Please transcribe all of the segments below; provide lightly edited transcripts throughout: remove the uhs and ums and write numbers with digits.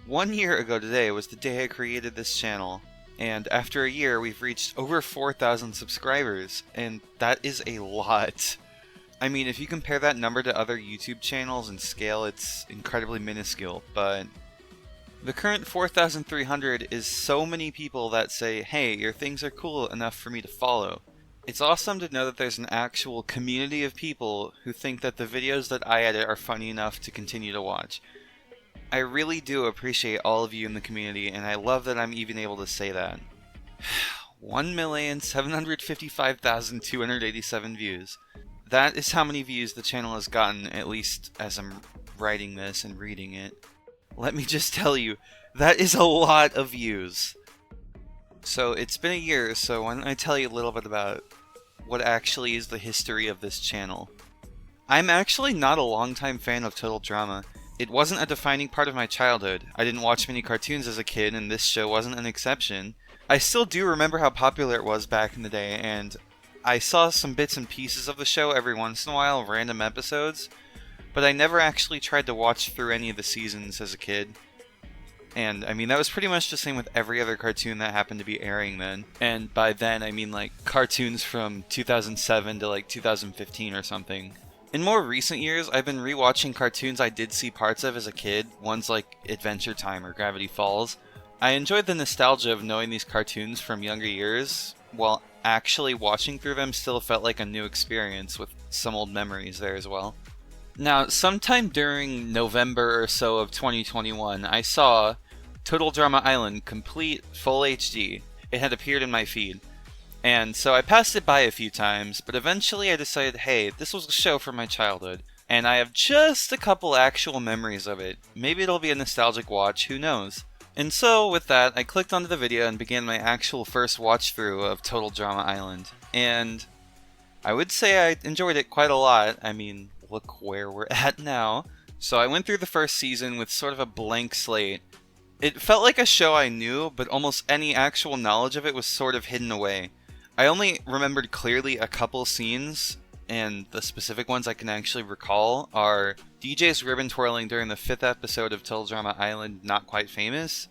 1 year ago today was the day I created this channel, and after a year we've reached over 4,000 subscribers, and that is a lot. I mean, if you compare that number to other YouTube channels in scale, it's incredibly minuscule, but the current 4,300 is so many people that say, hey, your things are cool enough for me to follow. It's awesome to know that there's an actual community of people who think that the videos that I edit are funny enough to continue to watch. I really do appreciate all of you in the community, and I love that I'm even able to say that. 1,755,287 views. That is how many views the channel has gotten, at least as I'm writing this and reading it. Let me just tell you, that is a lot of views. So it's been a year, so why don't I tell you a little bit about what actually is the history of this channel. I'm actually not a longtime fan of Total Drama. It wasn't a defining part of my childhood. I didn't watch many cartoons as a kid, and this show wasn't an exception. I still do remember how popular it was back in the day, and I saw some bits and pieces of the show every once in a while, random episodes, but I never actually tried to watch through any of the seasons as a kid. And, I mean, that was pretty much the same with every other cartoon that happened to be airing then. And by then, I mean, like, cartoons from 2007 to, like, 2015 or something. In more recent years, I've been rewatching cartoons I did see parts of as a kid, ones like Adventure Time or Gravity Falls. I enjoyed the nostalgia of knowing these cartoons from younger years, while actually watching through them still felt like a new experience with some old memories there as well. Now, sometime during November or so of 2021, I saw Total Drama Island complete full HD. It had appeared in my feed. And so I passed it by a few times, but eventually I decided, hey, this was a show from my childhood, and I have just a couple actual memories of it. Maybe it'll be a nostalgic watch, who knows? And so, with that, I clicked onto the video and began my actual first watch-through of Total Drama Island. And I would say I enjoyed it quite a lot. I mean, look where we're at now. So I went through the first season with sort of a blank slate. It felt like a show I knew, but almost any actual knowledge of it was sort of hidden away. I only remembered clearly a couple scenes, and the specific ones I can actually recall are DJ's ribbon twirling during the 5th episode of Total Drama Island, Not Quite Famous,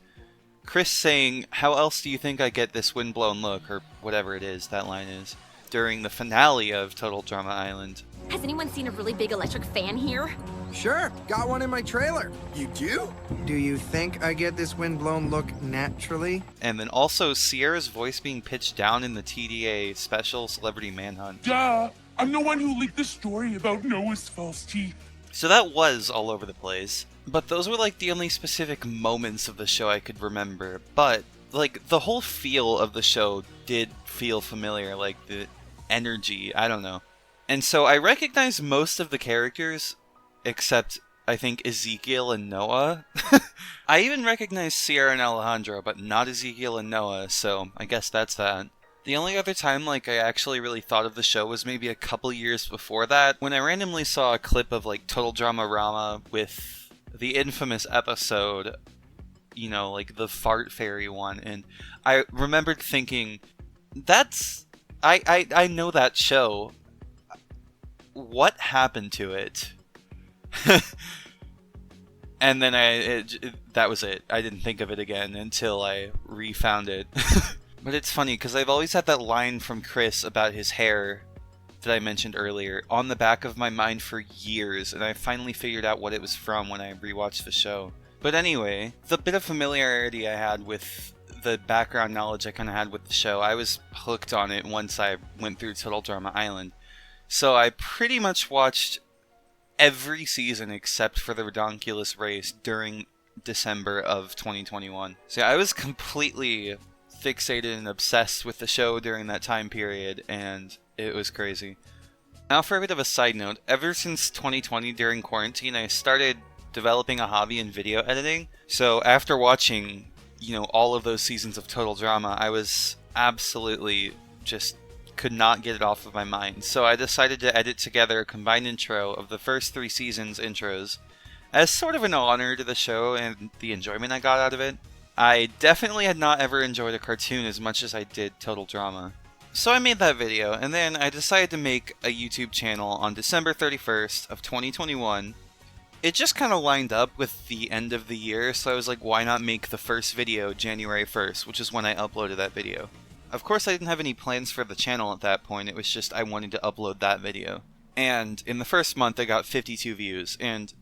Chris saying, "How else do you think I get this windblown look," or whatever it is that line is, during the finale of Total Drama Island. Has anyone seen a really big electric fan here? Sure, got one in my trailer. You do? Do you think I get this windblown look naturally? And then also Sierra's voice being pitched down in the TDA special Celebrity Manhunt. Duh! I'm the one who leaked the story about Noah's false teeth. So that was all over the place. But those were like the only specific moments of the show I could remember. But like the whole feel of the show did feel familiar, like the energy, I don't know. And so I recognized most of the characters, except I think Ezekiel and Noah. I even recognized Sierra and Alejandro, but not Ezekiel and Noah, so I guess that's that. The only other time like I actually really thought of the show was maybe a couple years before that, when I randomly saw a clip of like Total Drama Rama with the infamous episode, you know, like the Fart Fairy one, and I remembered thinking, that's... I know that show. What happened to it? And then that was it. I didn't think of it again until I refound it. But it's funny because I've always had that line from Chris about his hair that I mentioned earlier on the back of my mind for years, and I finally figured out what it was from when I rewatched the show. But anyway, the bit of familiarity I had with the background knowledge I kind of had with the show, I was hooked on it once I went through Total Drama Island. So I pretty much watched every season except for the Redonkulous Race during December of 2021. So yeah, I was completely fixated and obsessed with the show during that time period, and it was crazy. Now for a bit of a side note, ever since 2020 during quarantine, I started developing a hobby in video editing. So after watching, you know, all of those seasons of Total Drama, I was absolutely just could not get it off of my mind. So I decided to edit together a combined intro of the first 3 seasons' intros as sort of an honor to the show and the enjoyment I got out of it. I definitely had not ever enjoyed a cartoon as much as I did Total Drama. So I made that video, and then I decided to make a YouTube channel on December 31st of 2021, It just kind of lined up with the end of the year, so I was like, why not make the first video January 1st, which is when I uploaded that video. Of course, I didn't have any plans for the channel at that point, it was just I wanted to upload that video. And in the first month, I got 52 views, and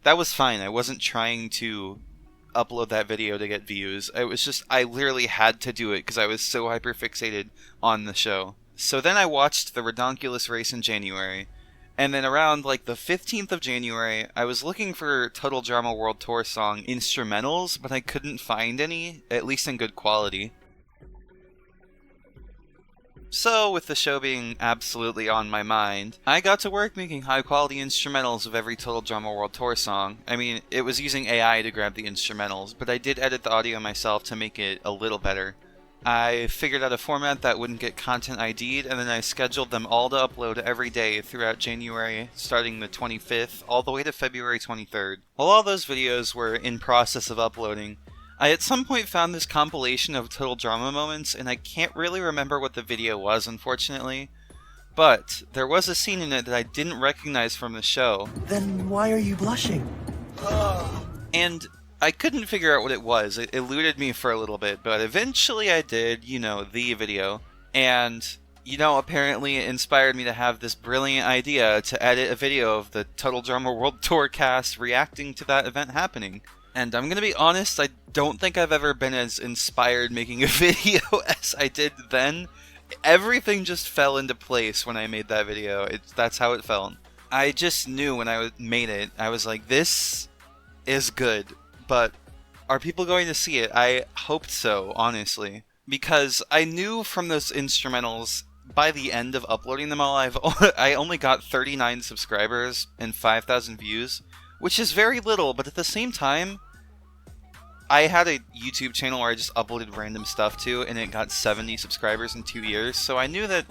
that was fine. I wasn't trying to upload that video to get views. It was just, I literally had to do it because I was so hyperfixated on the show. So then I watched the Redonkulous race in January, and then around like the 15th of January, I was looking for Total Drama World Tour song instrumentals, but I couldn't find any, at least in good quality. So, with the show being absolutely on my mind, I got to work making high-quality instrumentals of every Total Drama World Tour song. I mean, it was using AI to grab the instrumentals, but I did edit the audio myself to make it a little better. I figured out a format that wouldn't get content ID'd, and then I scheduled them all to upload every day throughout January, starting the 25th, all the way to February 23rd. While all those videos were in process of uploading, I at some point found this compilation of Total Drama moments, and I can't really remember what the video was, unfortunately. But there was a scene in it that I didn't recognize from the show. Then why are you blushing? And I couldn't figure out what it was. It eluded me for a little bit, but eventually I did, the video. And, apparently it inspired me to have this brilliant idea to edit a video of the Total Drama World Tour cast reacting to that event happening. And I'm gonna be honest, I don't think I've ever been as inspired making a video as I did then. Everything just fell into place when I made that video. That's how it felt. I just knew when I made it, I was like, this is good, but are people going to see it? I hoped so, honestly. Because I knew from those instrumentals, by the end of uploading them all, I only got 39 subscribers and 5,000 views, which is very little, but at the same time, I had a YouTube channel where I just uploaded random stuff to, and it got 70 subscribers in 2 years, so I knew that,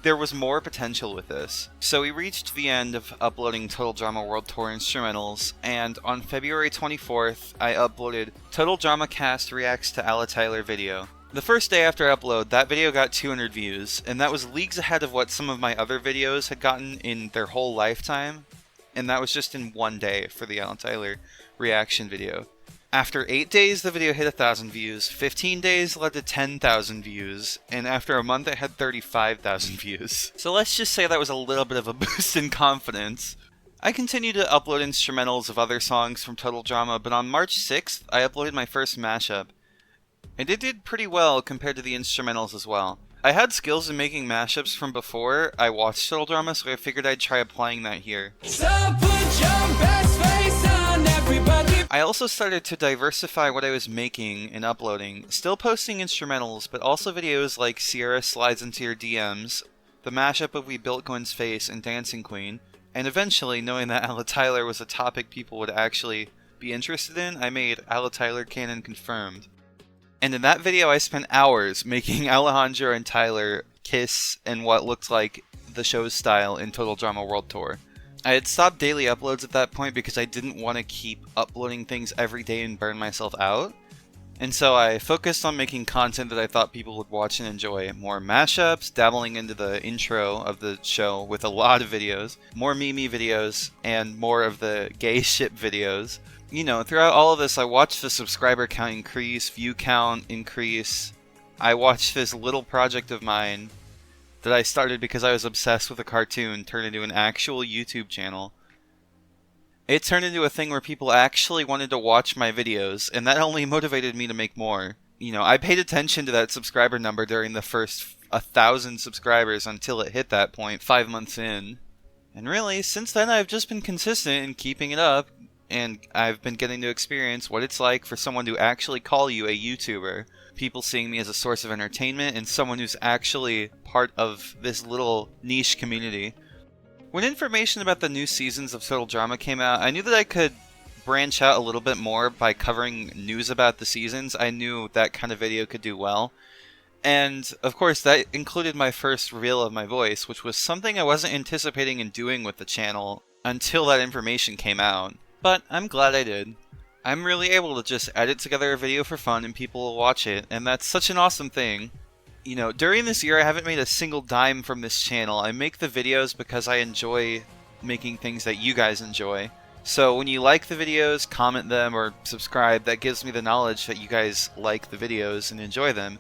there was more potential with this. So we reached the end of uploading Total Drama World Tour instrumentals, and on February 24th, I uploaded Total Drama Cast Reacts to Ala Tyler video. The first day after upload, that video got 200 views, and that was leagues ahead of what some of my other videos had gotten in their whole lifetime, and that was just in one day for the Ala Tyler reaction video. After 8 days, the video hit 1,000 views, 15 days led to 10,000 views, and after a month it had 35,000 views. So let's just say that was a little bit of a boost in confidence. I continued to upload instrumentals of other songs from Total Drama, but on March 6th, I uploaded my first mashup. And it did pretty well compared to the instrumentals as well. I had skills in making mashups from before I watched Total Drama, so I figured I'd try applying that here. So put your best face on, everybody. I also started to diversify what I was making and uploading, still posting instrumentals, but also videos like Sierra Slides Into Your DMs, the mashup of We Built Gwen's Face and Dancing Queen, and eventually, knowing that Ala Tyler was a topic people would actually be interested in, I made Ala Tyler Canon Confirmed. And in that video I spent hours making Alejandro and Tyler kiss in what looked like the show's style in Total Drama World Tour. I had stopped daily uploads at that point because I didn't want to keep uploading things every day and burn myself out. And so I focused on making content that I thought people would watch and enjoy. More mashups, dabbling into the intro of the show with a lot of videos, more Mimi videos, and more of the gay ship videos. Throughout all of this, I watched the subscriber count increase, view count increase. I watched this little project of mine that I started because I was obsessed with a cartoon turn into an actual YouTube channel. It turned into a thing where people actually wanted to watch my videos, and that only motivated me to make more. I paid attention to that subscriber number during the first 1,000 subscribers until it hit that point 5 months in. And really, since then I've just been consistent in keeping it up, and I've been getting to experience what it's like for someone to actually call you a YouTuber. People seeing me as a source of entertainment and someone who's actually part of this little niche community. When information about the new seasons of Total Drama came out, I knew that I could branch out a little bit more by covering news about the seasons. I knew that kind of video could do well. And, of course, that included my first reveal of my voice, which was something I wasn't anticipating in doing with the channel until that information came out. But I'm glad I did. I'm really able to just edit together a video for fun and people will watch it, and that's such an awesome thing. During this year I haven't made a single dime from this channel. I make the videos because I enjoy making things that you guys enjoy. So when you like the videos, comment them, or subscribe, that gives me the knowledge that you guys like the videos and enjoy them.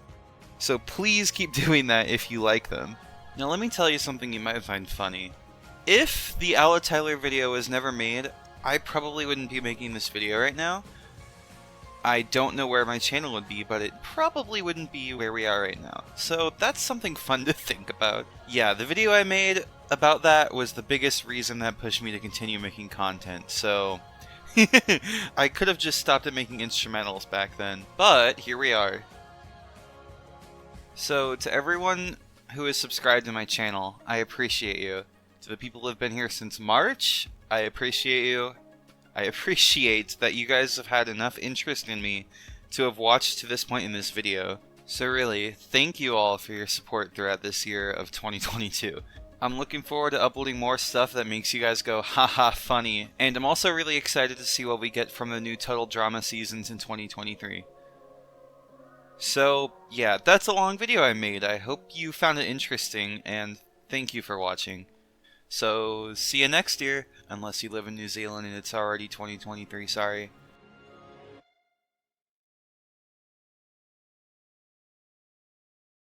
So please keep doing that if you like them. Now let me tell you something you might find funny. If the Aloe Tyler video was never made, I probably wouldn't be making this video right now. I don't know where my channel would be, but it probably wouldn't be where we are right now. So that's something fun to think about. Yeah, the video I made about that was the biggest reason that pushed me to continue making content, so I could have just stopped at making instrumentals back then, but here we are. So to everyone who is subscribed to my channel, I appreciate you. To the people who have been here since March, I appreciate you. I appreciate that you guys have had enough interest in me to have watched to this point in this video. So really, thank you all for your support throughout this year of 2022. I'm looking forward to uploading more stuff that makes you guys go haha funny, and I'm also really excited to see what we get from the new Total Drama seasons in 2023. So yeah, that's a long video I made. I hope you found it interesting, and thank you for watching. So, see you next year, unless you live in New Zealand and it's already 2023, sorry.